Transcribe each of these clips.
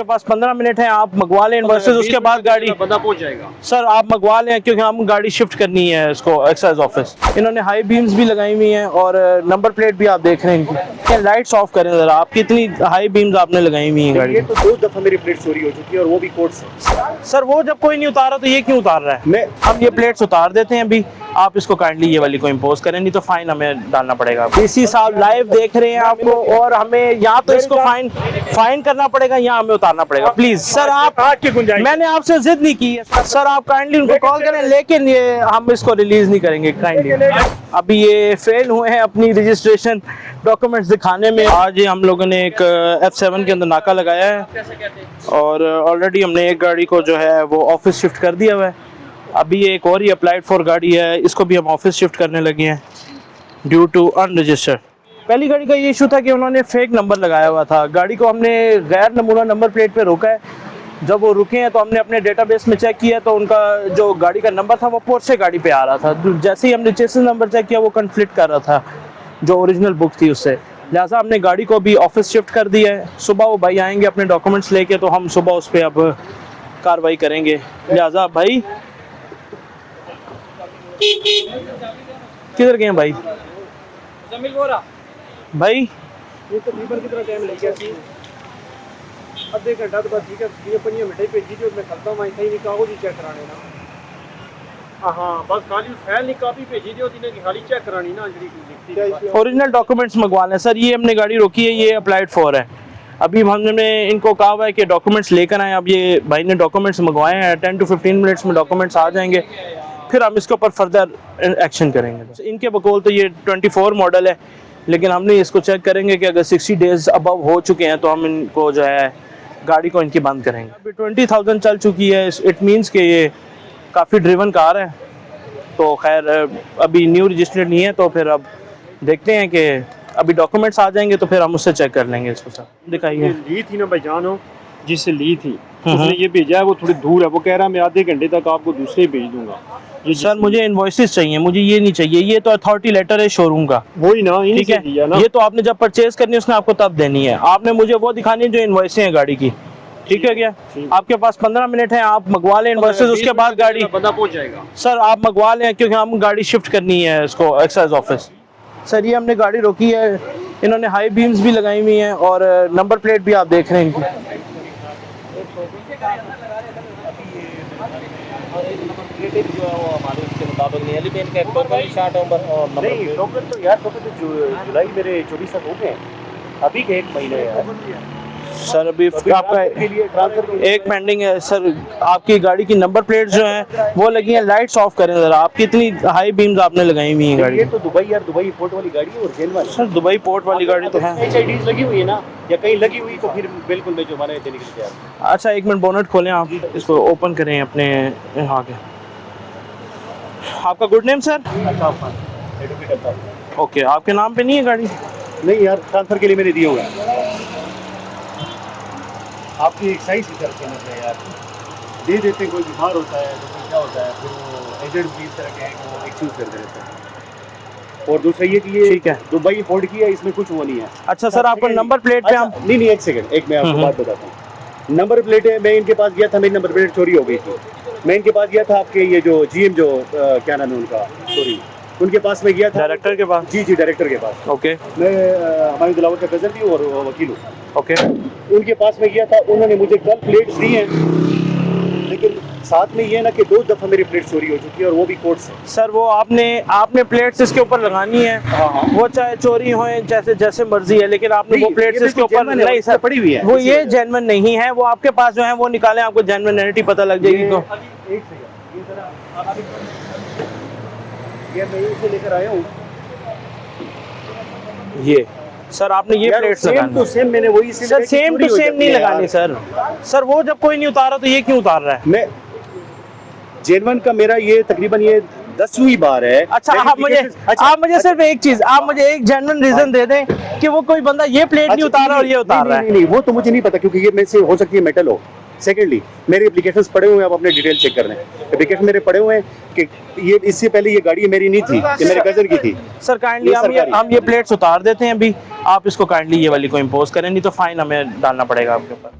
आपके पास 15 मिनट है, आप मंगवा लें इन्वॉइसेस, उसके बाद गाड़ी बंदा पहुंच जाएगा। सर आप मंगवा लें क्योंकि हम गाड़ी शिफ्ट करनी है इसको एक्साइज ऑफिस। इन्होंने हाई बीम्स भी लगाई हुई हैं और नंबर प्लेट भी आप देख रहे हैं इनकी। लाइट्स ऑफ करें ज़रा, आप कितनी हाई बीम्स आपने लगाई हुई हैं गाड़ी। ये तो 2 दफा मेरी प्लेट चोरी हो चुकी है और वो भी कोर्ट से। सर वो जब कोई नहीं उतारा तो ये क्यों उतार रहा है? हम ये प्लेट्स उतार देते हैं अभी, आप इसको काइंडली ये वाली को इम्पोज करें, नहीं तो फाइन हमें डालना पड़ेगा। डीसी साहब लाइव देख रहे हैं आपको, और हमें या तो इसको फाइन करना पड़ेगा या हमें उतारना पड़ेगा। प्लीज सर आप, मैंने आपसे जिद नहीं की है सर, आप काइंडली उनको कॉल करें, लेकिन ये हम इसको रिलीज नहीं करेंगे काइंडली। अभी ये फेल हुए हैं अपनी रजिस्ट्रेशन डॉक्यूमेंट्स दिखाने में। आज हम लोगों ने एक F7 के अंदर नाका लगाया है और ऑलरेडी हमने एक गाड़ी को जो है वो ऑफिस शिफ्ट कर दिया हुआ है। अभी ये एक और ही अप्लाइड फॉर गाड़ी है, इसको भी हम ऑफिस शिफ्ट करने लगे हैं ड्यू टू अनरजिस्टर्ड। पहली गाड़ी का ये इशू था कि उन्होंने फेक नंबर लगाया हुआ था, गाड़ी को हमने गैर नमूना नंबर प्लेट पे रोका है। जब वो रुके हैं तो हमने अपने डेटाबेस में चेक किया तो उनका जो गाड़ी का नंबर था वो पोर्शे गाड़ी पे आ रहा था। जैसे ही हमने चेसिस नंबर चेक किया वो कन्फ्लिक्ट कर रहा था जो ओरिजिनल बुक थी उससे, लिहाजा हमने गाड़ी को भी ऑफिस शिफ्ट कर दिया है। सुबह वो भाई आएंगे अपने डॉक्यूमेंट्स लेके, तो हम सुबह उस पर अब कार्रवाई करेंगे। लिहाजा भाई किधर गए हैं भाई? भाई ये तकरीबन कितना टाइम लग गया सी? आधे घंटा तो बस ठीक है, ये 5 मिनट भेजी जो मैं करता हूं, सही नहीं कागज ही चेक कराने ना। हां बस खाली फाइल नहीं कॉपी भेजी जो दिने की खाली चेक करानी ना, अंजलि की लिखती ओरिजिनल डॉक्यूमेंट्स मंगवा लें सर। ये हमने गाड़ी रोकी है, ये अप्लाइड फॉर है। अभी हमने इनको कहा हुआ है कि डॉक्यूमेंट्स लेकर आए। अब ये भाई ने डॉक्यूमेंट्स मंगवाए हैं, 10 to 15 मिनट्स में डॉक्यूमेंट्स आ जाएंगे, फिर हम इसके ऊपर फर्दर एक्शन करेंगे। इनके बकौल तो ये 24 मॉडल है, लेकिन हमने इसको चेक करेंगे कि अगर 60 डेज अबव हो चुके हैं तो हम इनको जो है गाड़ी को इनकी बंद करेंगे। अभी 20,000 चल चुकी है, इट मीन्स कि ये काफ़ी ड्रिवन कार है। तो खैर अभी न्यू रजिस्टर्ड नहीं है, तो फिर अब देखते हैं कि अभी डॉक्यूमेंट्स आ जाएंगे तो फिर हम उससे चेक कर लेंगे इसको। सर दिखाइए। ली थी ना भाईजान, हो जिससे ली थी उसने ये भेजा है, वो थोड़ी दूर है, वो कह रहा है मैं आधे घंटे तक आपको दूसरे भेज दूंगा। ये सर मुझे इनवॉइसेस चाहिए, मुझे ये नहीं चाहिए। ये तो अथॉरिटी लेटर है शोरूम का, वही ना, ठीक है ना? ये तो आपने जब परचेज करनी है उसने आपको तब देनी है। आपने मुझे वो दिखानी है जो इनवॉइसें हैं गाड़ी की, ठीक है क्या? आपके पास 15 मिनट है, आप मंगवा लें इनवॉइसेस, उसके बाद गाड़ी बंदा पहुंच जाएगा। सर आप मंगवा लें क्योंकि हम गाड़ी शिफ्ट करनी है इसको एक्साइज ऑफिस। सर ये हमने गाड़ी रोकी है, इन्होंने हाई बीम्स भी लगाई हुई हैं और नंबर प्लेट भी आप देख रहे हैं इनकी। जो है वो हमारे उसके मुताबिक नहीं है, लेकिन इनका टोकन स्टार्ट नंबर नहीं टोकन तो यार, टोकन तो जुलाई मेरे 24 तक हो गए, अभी के 1 महीने है सर। अभी आपका एक पेंडिंग है सर। आपकी गाड़ी की नंबर प्लेट जो है वो लगी है, लाइट्स ऑफ करें ज़रा, आप कितनी हाई बीम्स आपने लगाई हुई हैं गाड़ी। ये तो दुबई यार, दुबई पोर्ट वाली गाड़ी है और जेल वाली। सर दुबई पोर्ट वाली गाड़ी तो है, HIDs लगी हुई है ना, या कहीं लगी हुई तो फिर बिल्कुल मैं जुर्माना देने के लिए तैयार। अच्छा एक मिनट, बोनट खोलें आप, इसको ओपन करें अपने यहाँ के। आपका गुड नेम सर? ओके, आपके नाम पे नहीं है गाड़ी? नहीं यार, ट्रांसफर के लिए मैंने दिए हुए हैं। आपकी एक सही सी तरफ है यार, दे देते कोई बीमार होता है तो कोई क्या होता है, फिर वो एजेंट भी इस तरह के हैं कि वो एक्सक्यूज कर देते हैं। और दूसरा ये कि ये ठीक है दुबई पोर्ट की है, इसमें कुछ वो नहीं है। अच्छा सर आपको नंबर प्लेट पे हम नहीं एक सेकंड, एक मैं आपको बात बताता हूँ। नंबर प्लेट है, मैं इनके पास गया था, मेरी नंबर प्लेट चोरी हो गई थी। मैं इनके पास गया था, आपके ये जो GM जो क्या नाम है उनका, सॉरी उनके पास में गया था, डायरेक्टर के पास। जी डायरेक्टर के पास। ओके, मैं हमारे दिलावर का कज़न भी और वकील हूँ। ओके, उनके पास में गया था, उन्होंने मुझे कल प्लेट्स दी हैं, लेकिन साथ में ये ना कि 2 दफ़ा मेरी प्लेट चोरी हो चुकी है और वो भी कोर्ट से। सर वो आपने प्लेट्स इसके ऊपर लगानी है। हाँ। वो चाहे चोरी हो जैसे मर्जी है, लेकिन आपने वो प्लेट्स इसके ऊपर नहीं सर पड़ी हुई है, वो ये जेन्युइन नहीं है। वो आपके पास जो है वो निकालें, आपको जेन्युइनिटी पता लग जाएगी। तो एक सेकंड, ये जरा आप ये मैं इसे लेकर आया हूँ। ये सर आपने ये प्लेट्स लगानी तो सेम मैंने वही सर, सेम टू सेम नहीं लगानी सर। सर वो जब कोई नहीं उतारा तो ये क्यों उतार रहा है? मैं जेनवन का मेरा ये तकरीबन ये 10वीं बार है। अच्छा आप मुझे सिर्फ एक चीज, आप मुझे एक जेन्युइन रीजन दे दें कि वो कोई बंदा ये प्लेट नहीं उतारा और ये उतार रहा है। नहीं वो तो मुझे नहीं पता, क्योंकि ये में से हो सकती है मेटल हो। सेकेंडली मेरे एप्लीकेशंस पड़े हुए हैं, आप अपने डिटेल चेक कर लें। एप्लीकेशन मेरे पड़े हुए हैं कि ये इससे पहले ये गाड़ी मेरी नहीं थी, ये मेरे कजन की थी। सर काइंडली हम ये प्लेट्स उतार देते हैं अभी, आप इसको काइंडली ये वाली को इम्पोज करें, नहीं तो फाइन हमें डालना पड़ेगा आपके ऊपर।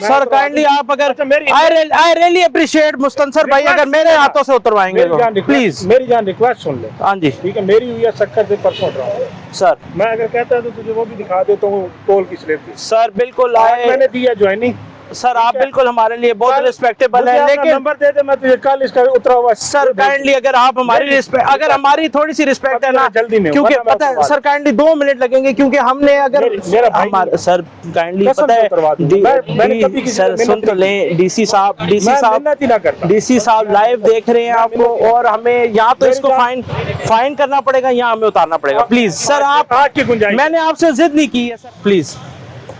सर काइंडली आप अगर अच्छा, मेरी- आई रियली अप्रिशिएट मुस्तंसर भाई अगर मेरे हाथों से उतरवाएंगे तो प्लीज। मेरी जान रिक्वेस्ट सुन ले। हाँ जी ठीक है, मेरी हुई है शक्कर से परसों ड्रामा। सर। मैं अगर कहता तो तुझे वो भी दिखा देता हूँ, टोल की स्लिप भी। सर बिल्कुल आज मैंने दिया ज्वाइनिंग। सर आप बिल्कुल हमारे लिए बहुत रिस्पेक्टेबल है, लेकिन नंबर दे दे, मैं तुझे कल इसका उतरा हुआ सर काइंडली अगर आप हमारी रिस्पेक्ट, अगर हमारी थोड़ी सी रिस्पेक्ट है ना, जल्दी में, क्योंकि वरना मैं पता है उतरवा सर काइंडली 2 मिनट लगेंगे, क्योंकि हमने अगर मेरा भाई हमारे सर काइंडली कसम पता से है उतरवा दूं। मैंने कभी किसी सर से सुन तो लें, डीसी साहब मैं मिन्नत ही ना करता। डीसी साहब लाइव देख रहे हैं आपको, और हमें या तो इसको फाइन करना पड़ेगा या हमें उतारना पड़ेगा। प्लीज सर आप, आज की गुंजाइश, मैंने आपसे जिद नहीं की है सर, प्लीज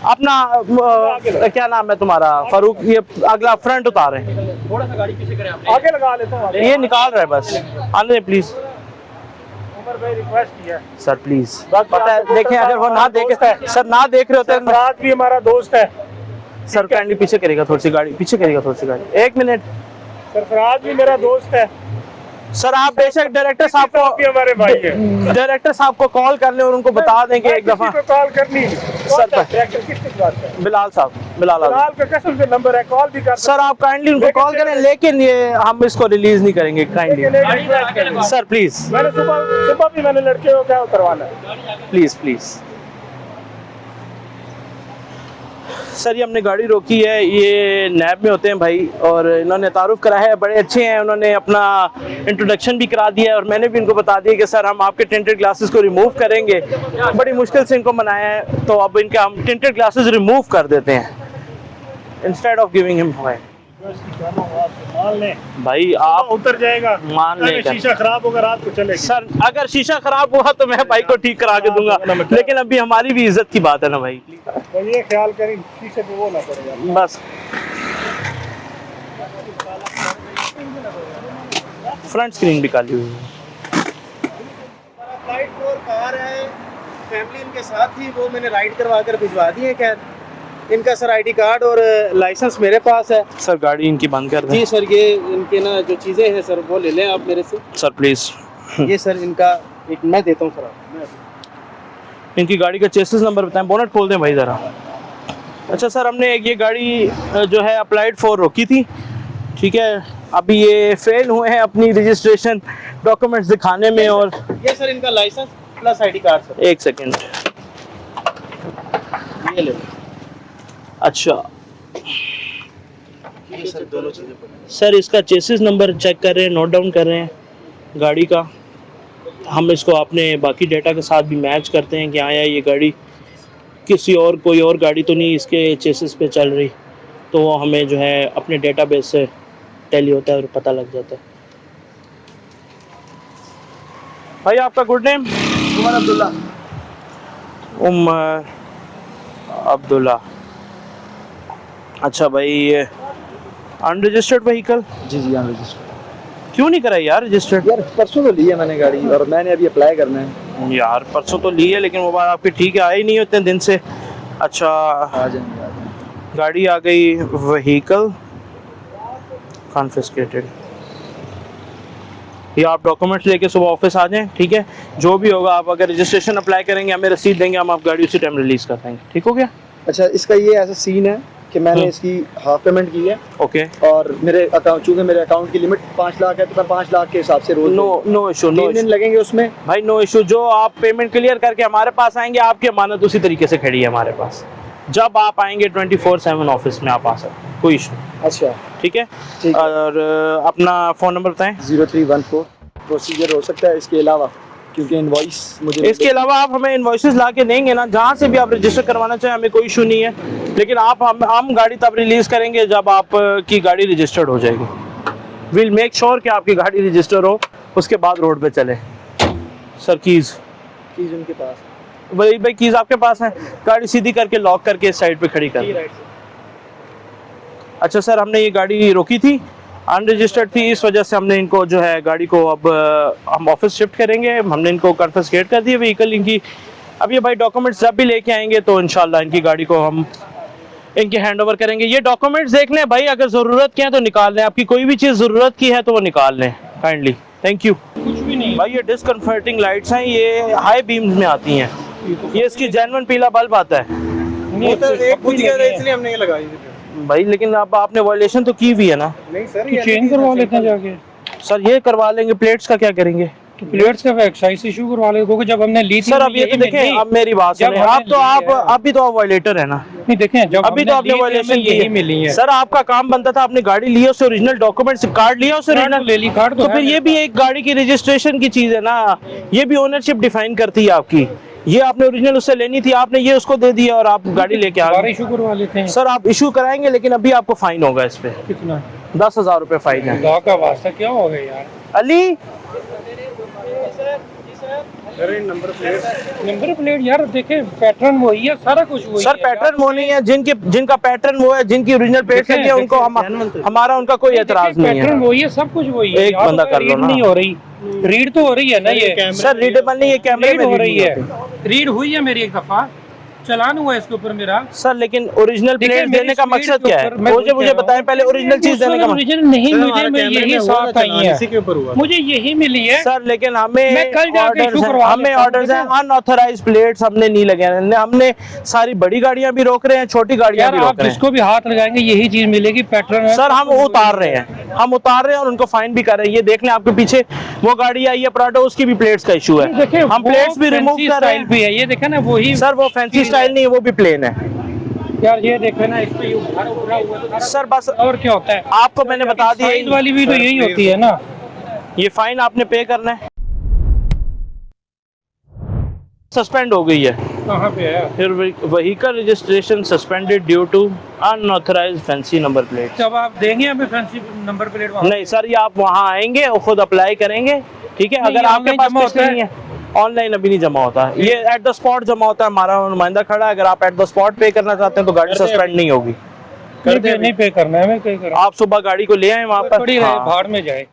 अपना क्या नाम है तुम्हारा, फारूक, ये अगला फ्रंट उतारे, थोड़ा सा गाड़ी पीछे करें आप। आगे लगा लेता हूँ। ये निकाल रहा है बस, आने प्लीज उमर भाई रिक्वेस्ट किया सर प्लीज। पता है देखें, अगर वो ना देखे सर, ना देख रहे होते हैं सरफराज भी हमारा दोस्त है। सर काइंडली पीछे करेगा थोड़ी सी गाड़ी, पीछे करेगा थोड़ी सी गाड़ी, 1 मिनट। सरफराज भी मेरा दोस्त है सर आप बेशक डायरेक्टर साहब भी को, हमारे भाई है। डायरेक्टर साहब को कॉल कर लें और उनको बता दें कि एक दफा। कॉल करनी सर डायरेक्टर किसकी बात है? बिलाल साहब, बिलाल बिलाल का कसम से नंबर है, कॉल भी कर सर आप काइंडली उनको कॉल करें, लेकिन ये हम इसको रिलीज नहीं करेंगे काइंडली सर, प्लीज मैंने सुबह भी मैंने लड़के को क्या उतरवाना है। Please please sir. ये हमने गाड़ी रोकी है, ये नैब में होते हैं भाई, और इन्होंने तारुफ करा है, बड़े अच्छे हैं, उन्होंने अपना इंट्रोडक्शन भी करा दिया है, और मैंने भी इनको बता दिया कि सर हम आपके टिंटेड ग्लासेस को रिमूव करेंगे। बड़ी मुश्किल से इनको मनाया है, तो अब इनके हम टिंटेड ग्लासेस रिमूव कर देते हैं instead of giving him fine. मान ले भाई आप उतर जाएगा, मान ले, शीशा खराब होगा रात को चलेगा। सर अगर शीशा खराब हुआ तो मैं भाई को ठीक करा के दूंगा, लेकिन अभी हमारी भी इज्जत की बात है ना भाई, तो ये ख्याल करें शीशे पे वो ना पड़ेगा बस। फ्रंट स्क्रीन भी काली हुई है। फ्लाइट 4 कार है, फैमिली इनके साथ थी, वो मैंने राइड करवा कर भिजवा दी है। खैर इनका सर आईडी कार्ड और लाइसेंस मेरे पास है। सर गाड़ी इनकी बंद कर दें। जी सर, ये इनके ना जो चीज़ें हैं सर वो ले लें आप मेरे से। सर प्लीज ये सर इनका एक मैं देता हूँ सर आप। इनकी गाड़ी का चेसिस नंबर बताएं, बोनट खोल दें भाई ज़रा। अच्छा सर, हमने एक ये गाड़ी जो है अप्लाइड फॉर रोकी थी, ठीक है, अभी ये फेल हुए हैं अपनी रजिस्ट्रेशन डॉक्यूमेंट्स दिखाने में, और ये सर इनका license plus ID card sir. 1 second, ये ले अच्छा ये सर दोनों चीज़ें। सर इसका चेसिस नंबर चेक कर रहे हैं, नोट डाउन कर रहे हैं गाड़ी का। हम इसको अपने बाकी डेटा के साथ भी मैच करते हैं कि आया ये गाड़ी किसी और कोई और गाड़ी तो नहीं इसके चेसिस पे चल रही, तो वो हमें जो है अपने डेटाबेस से टैली होता है और पता लग जाता है। भाई आपका गुड नेम? उमर अब्दुल्ला। उमर अब्दुल्ला। अच्छा भाई, ये अनरजिस्टर्ड व्हीकल? जी जी अनरजिस्टर्ड। क्यों नहीं कराई यार रजिस्टर्ड? यार परसों तो ली है मैंने गाड़ी, और मैंने अभी अप्लाई करना है। यार परसों तो ली है, लेकिन वो बात आपकी ठीक है, आई नहीं इतने दिन से। अच्छा आ जाएंगे। गाड़ी आ गई, व्हीकल कॉन्फिस्केटेड। ये आप डॉक्यूमेंट्स लेके सुबह ऑफिस आ जाएं, ठीक है, जो भी होगा आप अगर रजिस्ट्रेशन अप्लाई करेंगे हमें रसीद देंगे, हम आप गाड़ी उसी टाइम रिलीज कर देंगे, ठीक हो गया? अच्छा, इसका ये ऐसा सीन है कि मैंने इसकी हाफ पेमेंट की है, ओके, और मेरे अकाउंट, चूंकि मेरे अकाउंट की लिमिट 5 लाख है, तो मैं 5 लाख के हिसाब से रोज नो इशू, 3 दिन लगेंगे उसमें भाई, नो इशू। जो आप पेमेंट क्लियर करके हमारे पास आएंगे, आपकी अमानत उसी तरीके से खड़ी है हमारे पास। जब आप आएंगे 24/7 ऑफिस में आप आ सकते हैं, कोई इशू। अच्छा ठीक है, ठीक है। और अपना फ़ोन नंबर बताएं। 0314 प्रोसीजर हो सकता है इसके अलावा, क्योंकि इनवॉइस मुझे इसके अलावा आप हमें इनवॉइसेस ला के देंगे ना, जहाँ से भी आप रजिस्टर करवाना चाहें, हमें कोई इशू नहीं है, लेकिन आप हम गाड़ी तब रिलीज़ करेंगे जब आपकी गाड़ी रजिस्टर्ड हो जाएगी। विल मेक श्योर कि आपकी गाड़ी रजिस्टर हो, उसके बाद रोड पे चले। सर कीज़ उनके पास भाई कीज़ आपके पास है, गाड़ी सीधी करके लॉक करके इस साइड पे खड़ी कर। अच्छा सर, हमने ये गाड़ी रोकी थी, अनरजिस्टर्ड थी, इस वजह से हमने इनको जो है गाड़ी को अब हम ऑफिस शिफ्ट करेंगे। हमने इनको कॉन्फिस्केट कर दिया व्हीकल इनकी। अब ये भाई डॉक्यूमेंट्स जब भी लेके आएंगे तो इंशाल्लाह इनकी गाड़ी को हम इनके हैंड ओवर करेंगे। ये डॉक्यूमेंट्स देख लें भाई, अगर ज़रूरत की है तो निकाल लें, आपकी कोई भी चीज़ ज़रूरत की है तो वो निकाल लें काइंडली, थैंक यू। कुछ भी नहीं भाई ये डिस्कम्फर्टिंग लाइट्स हैं, ये हाई बीम्स में आती हैं, ये इसकी जेन्युइन पीला बल्ब आता है। इसलिए हमने ये लगाई थी। भाई लेकिन अब आपने वायलेशन तो की हुई है ना। नहीं सर, तो चेंज करवा लेते हैं जाके। सर ये करवा लेंगे, प्लेट्स का क्या करेंगे? तो प्लेट्स का एक्साइज इशू करवा लेते, क्योंकि जब हमने ली थी सर अब ये तो देखें, अब मेरी बात सुने, आप तो आप अभी तो आप वायलेटर है ना। नहीं देखें, जब अभी तो आपने वायलेशन यही मिली है सर, आपका काम बनता था, आपने गाड़ी ली, उससे ओरिजिनल डॉक्यूमेंट्स कार्ड लिया, उससे ओरिजिनल ले ली कार्ड, तो फिर ये भी एक गाड़ी की रजिस्ट्रेशन की चीज है ना, ये भी ओनरशिप डिफाइन करती है आपकी। ये आपने ओरिजिनल उससे लेनी थी, आपने ये उसको दे दिया और आप गाड़ी लेके आ गए। इशू करवा लेते हैं। सर आप इशू कराएंगे, लेकिन अभी आपको फाइन होगा इस पे। कितना? 10,000 रुपए फाइन है। खुदा का वास्ता क्या हो गया यार। अली नंबर प्लेट यार देखे, पैटर्न वही है, सारा कुछ वही सर है। पैटर्न वो नहीं है, जिनका पैटर्न वो है, जिनकी ओरिजिनल प्लेट लगी है, उनको हमारा उनका कोई एतराज नहीं पैटर्न है। वही है, सब कुछ वही है। एक बंदा कर लो ना। नहीं हो रही, रीड तो हो रही है ना ये। सर रीडेबल नहीं, ये कैमरे रीड में हो रही है, है। रीड हुई है मेरी एक दफा, चलान हुआ है इसके ऊपर मेरा। सर लेकिन ओरिजिनल देखिए, प्लेट मेरी देने का स्पीड मकसद के क्या है? ऊपर मैं मुझे कह रहा बताएं पहले, ओरिजिनल चीज देने का ओरिजिनल नहीं मुझे, मैं यही साथ आई है, इसी के ऊपर हुआ। मुझे यही मिली है सर लेकिन हमें मैं कल जाके orders issue हैं, करवा हमें लेता हूं, ऑर्डर्स हैं, ठीक है? अनऑथराइज्ड प्लेट्स हमने नहीं लगे हैं। हमने सारी बड़ी गाड़ियां भी रोक रहे हैं, छोटी गाड़ियां यार। भी आप रोक रहे हैं। जिसको भी हाथ लगाएंगे यही चीज मिलेगी, पैटर्न है। सर हम उतार रहे हैं, और उनको फाइन भी कर रहे हैं। ये देख लें, आपके पीछे वो गाड़ी आई है प्राडो, उसकी भी प्लेट्स का इशू है। देखिए, हम वो प्लेट्स भी रिमूव fancy कर रहे स्टाइल हैं। भी है, ये देखे ना वही। सर वो फैंसी स्टाइल नहीं है, वो भी प्लेन है। यार ये देखे ना, इस पे ये उभरा हुआ है। सर बस और क्या होता है, आपको मैंने बता दिया, साइज वाली भी तो यही होती है ना। ये फाइन आपने पे करना है। सस्पेंड हो गई है। कहाँ पे है? फिर vehicle registration suspended due to unauthorized fancy number plate. जब आप देंगे हमें फैंसी नंबर प्लेट वहाँ? नहीं सर, ये आप वहाँ आएंगे और खुद अप्लाई करेंगे, ठीक है? नहीं, अगर आपके online पास जमा कुछ होता नहीं है, ऑनलाइन अभी नहीं जमा होता, ये एट द स्पॉट जमा होता है। हमारा नुमाइंदा खड़ा है, अगर आप एट द स्पॉट पे करना चाहते हैं तो गाड़ी सस्पेंड नहीं होगी। नहीं पे करना है, हमें पे करना। आप सुबह गाड़ी को ले आए वहाँ पर, पड़ी रहे, हाँ। भाड़ में जाए।